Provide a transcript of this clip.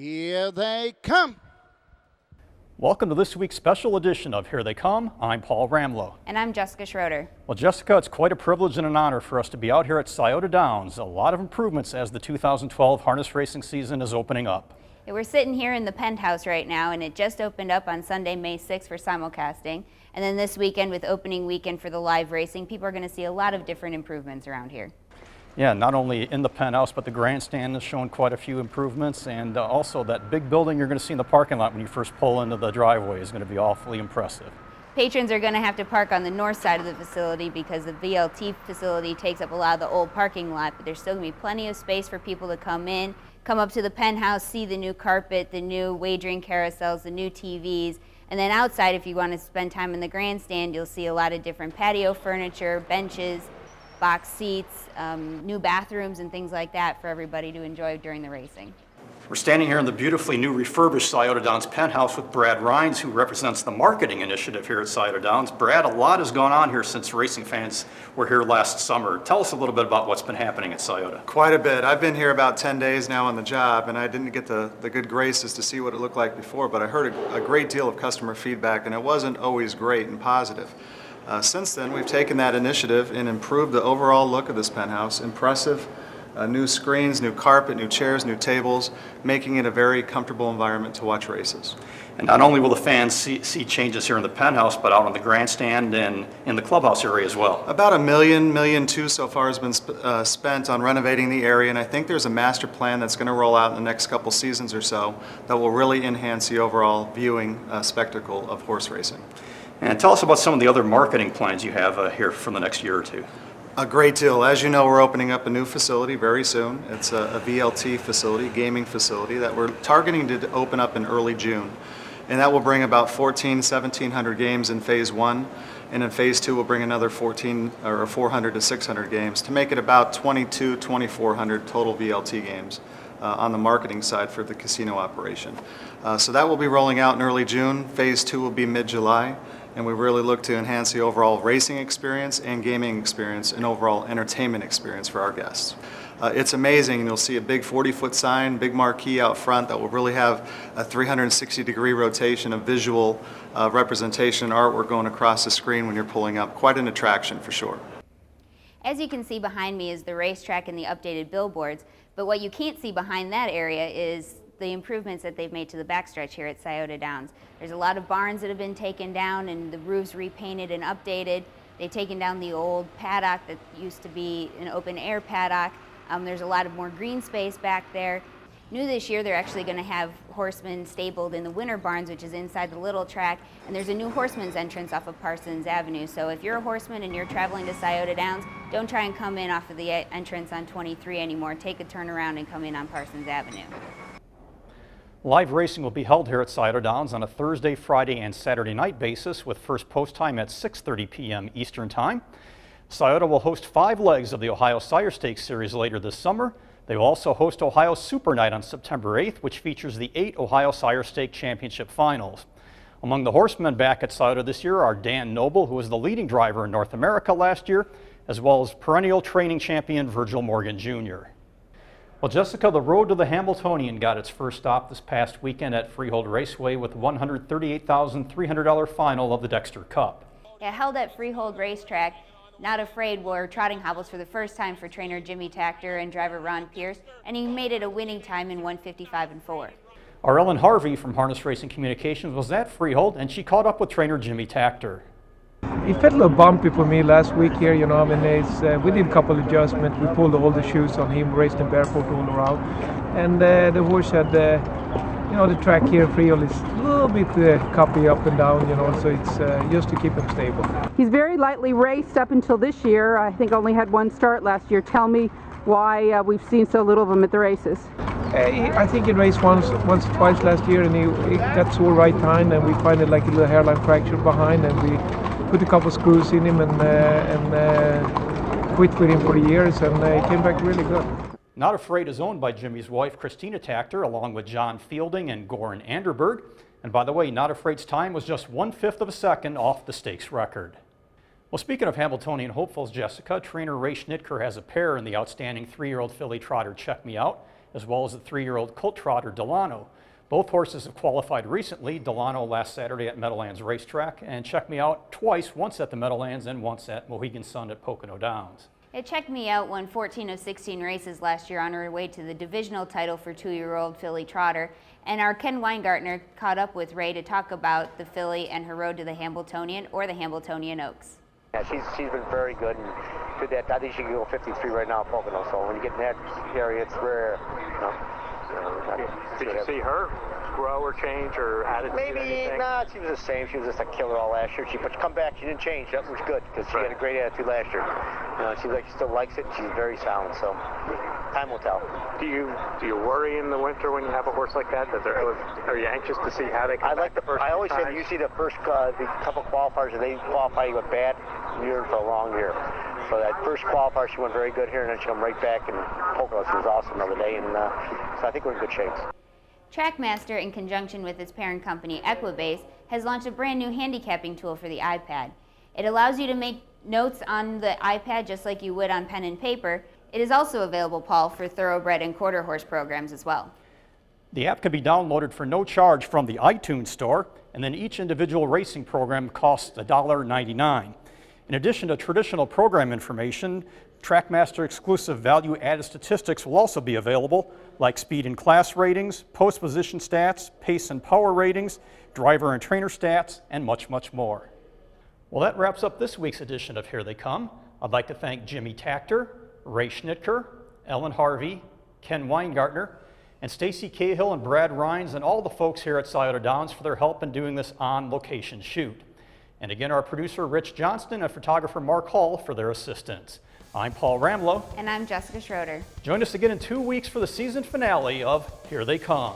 Here they come. Welcome to this week's special edition of Here They Come. I'm Paul Ramlow. And I'm Jessica Schroeder. Well, Jessica, it's quite a privilege and an honor for us to be out here at Scioto Downs. A lot of improvements as the 2012 harness racing season is opening up. Yeah, we're sitting here in the penthouse right now, and it just opened up on Sunday, May 6th for simulcasting. And then this weekend, with opening weekend for the live racing, people are going to see a lot of different improvements around here. Yeah, not only in the penthouse, but the grandstand has shown quite a few improvements, and also that big building you're going to see in the parking lot when you first pull into the driveway is going to be awfully impressive. Patrons are going to have to park on the north side of the facility because the VLT facility takes up a lot of the old parking lot, but there's still going to be plenty of space for people to come in, come up to the penthouse, see the new carpet, the new wagering carousels, the new TVs, and then outside, if you want to spend time in the grandstand, you'll see a lot of different patio furniture, benches, box seats, new bathrooms and things like that for everybody to enjoy during the racing. We're standing here in the beautifully new refurbished Scioto Downs penthouse with Brad Rines, who represents the marketing initiative here at Scioto Downs. Brad, a lot has gone on here since racing fans were here last summer. Tell us a little bit about what's been happening at Scioto. Quite a bit. I've been here about 10 days now on the job, and I didn't get the good graces to see what it looked like before, but I heard a great deal of customer feedback, and it wasn't always great and positive. Since then, we've taken that initiative and improved the overall look of this penthouse. Impressive new screens, new carpet, new chairs, new tables, making it a very comfortable environment to watch races. And not only will the fans see changes here in the penthouse, but out on the grandstand and in the clubhouse area as well. About $1 million so far has been spent on renovating the area, and I think there's a master plan that's going to roll out in the next couple seasons or so that will really enhance the overall viewing spectacle of horse racing. And tell us about some of the other marketing plans you have here for the next year or two. A great deal. As you know, we're opening up a new facility very soon. It's a VLT facility, gaming facility, that we're targeting to open up in early June. And that will bring about 1,700 games in phase one. And in phase two, we'll bring another 400 to 600 games to make it about 2,400 total VLT games on the marketing side for the casino operation. So that will be rolling out in early June. Phase two will be mid-July. And we really look to enhance the overall racing experience and gaming experience and overall entertainment experience for our guests. It's amazing. You'll see a big 40-foot sign, big marquee out front that will really have a 360-degree rotation of visual representation and artwork going across the screen when you're pulling up. Quite an attraction for sure. As you can see behind me is the racetrack and the updated billboards, but what you can't see behind that area is the improvements that they've made to the backstretch here at Scioto Downs. There's a lot of barns that have been taken down and the roofs repainted and updated. They've taken down the old paddock that used to be an open air paddock. There's a lot of more green space back there. New this year, they're actually going to have horsemen stabled in the winter barns, which is inside the little track, and there's a new horseman's entrance off of Parsons Avenue. So if you're a horseman and you're traveling to Scioto Downs, don't try and come in off of the entrance on 23 anymore. Take a turn around and come in on Parsons Avenue. Live racing will be held here at Scioto Downs on a Thursday, Friday, and Saturday night basis with first post time at 6:30 p.m. Eastern Time. Scioto will host 5 legs of the Ohio Sire Stakes Series later this summer. They will also host Ohio Super Night on September 8th, which features the 8 Ohio Sire Stake Championship finals. Among the horsemen back at Scioto this year are Dan Noble, who was the leading driver in North America last year, as well as perennial training champion Virgil Morgan Jr. Well, Jessica, the road to the Hamiltonian got its first stop this past weekend at Freehold Raceway with the $138,300 final of the Dexter Cup. Yeah, held at Freehold Racetrack. Not Afraid wore trotting hobbles for the first time for trainer Jimmy Takter and driver Ron Pierce, and he made it a winning time in 1:55.4. Our Ellen Harvey from Harness Racing Communications was at Freehold, and she caught up with trainer Jimmy Takter. It felt a little bumpy for me last week here, you know. I mean, we did a couple of adjustments. We pulled all the shoes on him, raced him barefoot all around, and the horse had, you know, the track here in Freehold is a little bit cuppy up and down, you know, so it's just to keep him stable. He's very lightly raced up until this year. I think only had one start last year. Tell me why we've seen so little of him at the races. I think he raced once or twice last year, and he got sore right time, and we find it like a little hairline fracture behind, and we put a couple of screws in him and quit with him for the years, and he came back really good. Not Afraid is owned by Jimmy's wife, Christina Takter, along with John Fielding and Goran Anderberg. And by the way, Not Afraid's time was just 1/5 of a second off the stakes record. Well, speaking of Hamiltonian hopefuls, Jessica, trainer Ray Schnitker has a pair in the outstanding 3-year-old filly trotter Check Me Out, as well as the 3-year-old colt trotter Delano. Both horses have qualified recently, Delano last Saturday at Meadowlands Racetrack, and checked me out twice, once at the Meadowlands and once at Mohegan Sun at Pocono Downs. It checked me out, won 14 of 16 races last year on her way to the divisional title for 2-year-old filly trotter. And our Ken Weingartner caught up with Ray to talk about the filly and her road to the Hambletonian or the Hambletonian Oaks. Yeah, she's been very good and did that. I think she can go 53 right now at Pocono. So when you get in that area, it's rare. Did you see her grow or change or attitude? Maybe not. She was the same. She was just a killer all last year. But she come back, she didn't change. That was good because she had a great attitude last year. She's like she still likes it. And she's very sound. So time will tell. Do you worry in the winter when you have a horse like that? Are you anxious to see how they come back the first I always time? said you see the first the couple qualifiers and they qualify with bad, you're in for a long year. So that first qualifier, she went very good here, and then she come right back and Pocono. She was awesome the other day, and so I think we're in good shape. TrackMaster, in conjunction with its parent company Equibase, has launched a brand new handicapping tool for the iPad. It allows you to make notes on the iPad just like you would on pen and paper. It is also available, Paul, for thoroughbred and quarter horse programs as well. The app can be downloaded for no charge from the iTunes store, and then each individual racing program costs $1.99. In addition to traditional program information, TrackMaster exclusive value-added statistics will also be available, like speed and class ratings, post position stats, pace and power ratings, driver and trainer stats, and much, much more. Well, that wraps up this week's edition of Here They Come. I'd like to thank Jimmy Takter, Ray Schnitker, Ellen Harvey, Ken Weingartner, and Stacy Cahill and Brad Rhines, and all the folks here at Scioto Downs for their help in doing this on-location shoot. And again, our producer, Rich Johnston, and photographer, Mark Hall, for their assistance. I'm Paul Ramlow. And I'm Jessica Schroeder. Join us again in 2 weeks for the season finale of Here They Come.